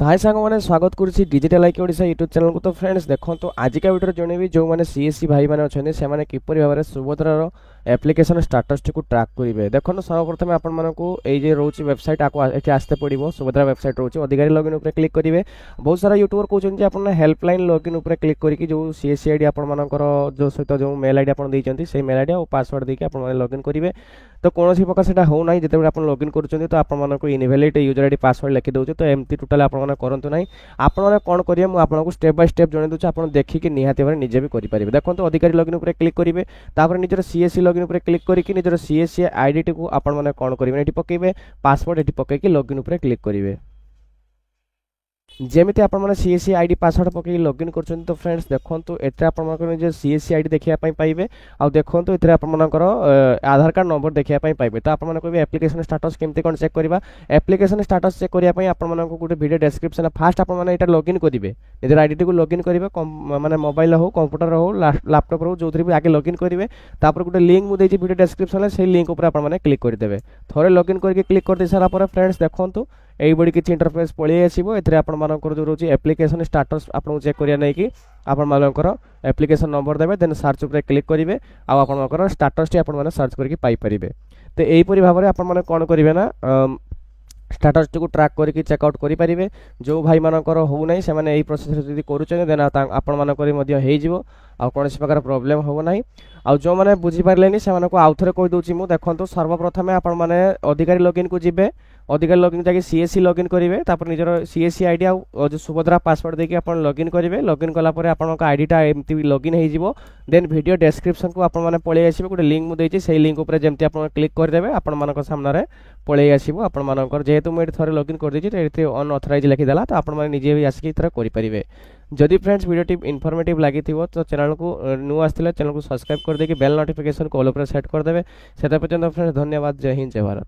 तो हाय सांग मैंने स्वागत करुच्ची डिजिटल आईकी ओडिशा यूट्यूब चैनल को। तो फ्रेंड्स देखो आजिका वीडियो जनइबी जो मैंने सीएससी भाई मैंने अच्छे से किपर भाव में सुभद्रार एप्लिकेशन स्टाटस टी ट्राक करेंगे। देखो सर्वप्रथम आपको रोचे वेबसाइट ये आसते पड़ो सुभद्रा वेबसाइट रोचे अधिकारी लॉगिन उपर क्लिक करेंगे। बहुत सारा यूट्यूबर कहते हैं आप हेल्पलाइन लॉगिन उपर क्लिक करके जो सीएससी आईडी आपर जो सहित जो मेल आईडी आप से मेल आईडी और पासवर्ड देके आप लॉगिन करेंगे। तो कौन सी प्रकार से होना जिते आप लॉगिन कर तो आपको इनवैलिड यूजर आईडी पासवर्ड लिखि दूसरे। तो एमती टोटाल आप करंतु नहीं आपने कौन करेंगे मुझे आपको स्टेप बाय स्टेप जन दूसरे आप देखिए निहाती भाव निजे भी करेंगे। देखो अधिकारी लॉगिन उपर क्लिक करेंगे तापर निजर सीएससी लॉगिन उपर क्लिक करके निजर सीएससी आईडी टी को आपने कौन करेंगे ये पकेबे पासवर्ड ये पकईकि लॉगिन उपर क्लिक करेंगे। जमीती आप सीएससी आईडी पासवर्ड पकई लॉगिन कर। तो फ्रेंड्स देखो ये आप सीएससी आईडी देखापी पाइबे आ देखो ये आपर आधार कार्ड नंबर देखापी पाइबे। तो आपको एप्लिकेशन स्टाटस केमती कौन चेक करवा एप्लिकेशन स्टाटस चेक करने आपको गोटे वीडियो डेस्क्रिप्शन फास्ट आप लॉगिन करेंगे निजर आईडी टी को लॉगिन करेंगे माने मोबाइल हो कंप्यूटर हो लैपटॉप हो जो भी आगे लॉगिन करेंगे। तापर गोटे लिंक मुझे वीडियो डेस्क्रिप्शन से लिंक उपर आप क्लिक करदेवे। थोड़े लॉगिन करके क्लिक कर दे सारा फ्रेंड्स देखो यही किसी इंटरफेस पलि आसो ए जो रोचे एप्लिकेशन स्टाटस आपको चेक करिया नहीं कि आपनकर एप्लिकेशन नंबर देवे देन सर्च उपर क्लिक करेंगे आपर स्टाटस टी आप सर्च करके पाइपर। तो यहीपरी भाव में आप कौन करेंगे ना स्टाटस टी को ट्रैक करके चेकआउट करेंगे। जो भाई मानकर होना से यही प्रोसेस जब करुँच देन आपण कौन प्रकार प्रोब्लेम हो ना। आ जो मैंने बुझीपारे से आउ थे कहीदे मुझे देखो सर्वप्रथम आप अधिकारी लॉगिन को जी अधिकारी लॉगिन जाकि सीएससी लॉगिन करेंगे तापर निजर सीएससी आईडी आ जो सुभद्रा पासवर्ड देके आप लॉगिन करेंगे। लॉगिन कलापर आपको आईडीटा एमती लॉगिन हो देन वीडियो डेस्क्रिप्शन को आपने पलि आसो गोटे लिंक मुझे से लिंक उपर जमी आप क्लिक करदे आपण सामने पलि आसो आपर जेहेतु मुझे थे लॉगिन करदे अनअथराइज लिखिदेला। तो आपने निजे भी आसिक करेंगे। जदि फ्रेंड्स वीडियो इनफॉर्मेटिव लगी तो चैनल को न्यू आसला चैनल को सब्सक्राइब कर देकी बेल नोटिफिकेशन को ऑल पर सेट करदे। से पर्यंत फ्रेंड्स धन्यवाद। जय हिंद जय भारत।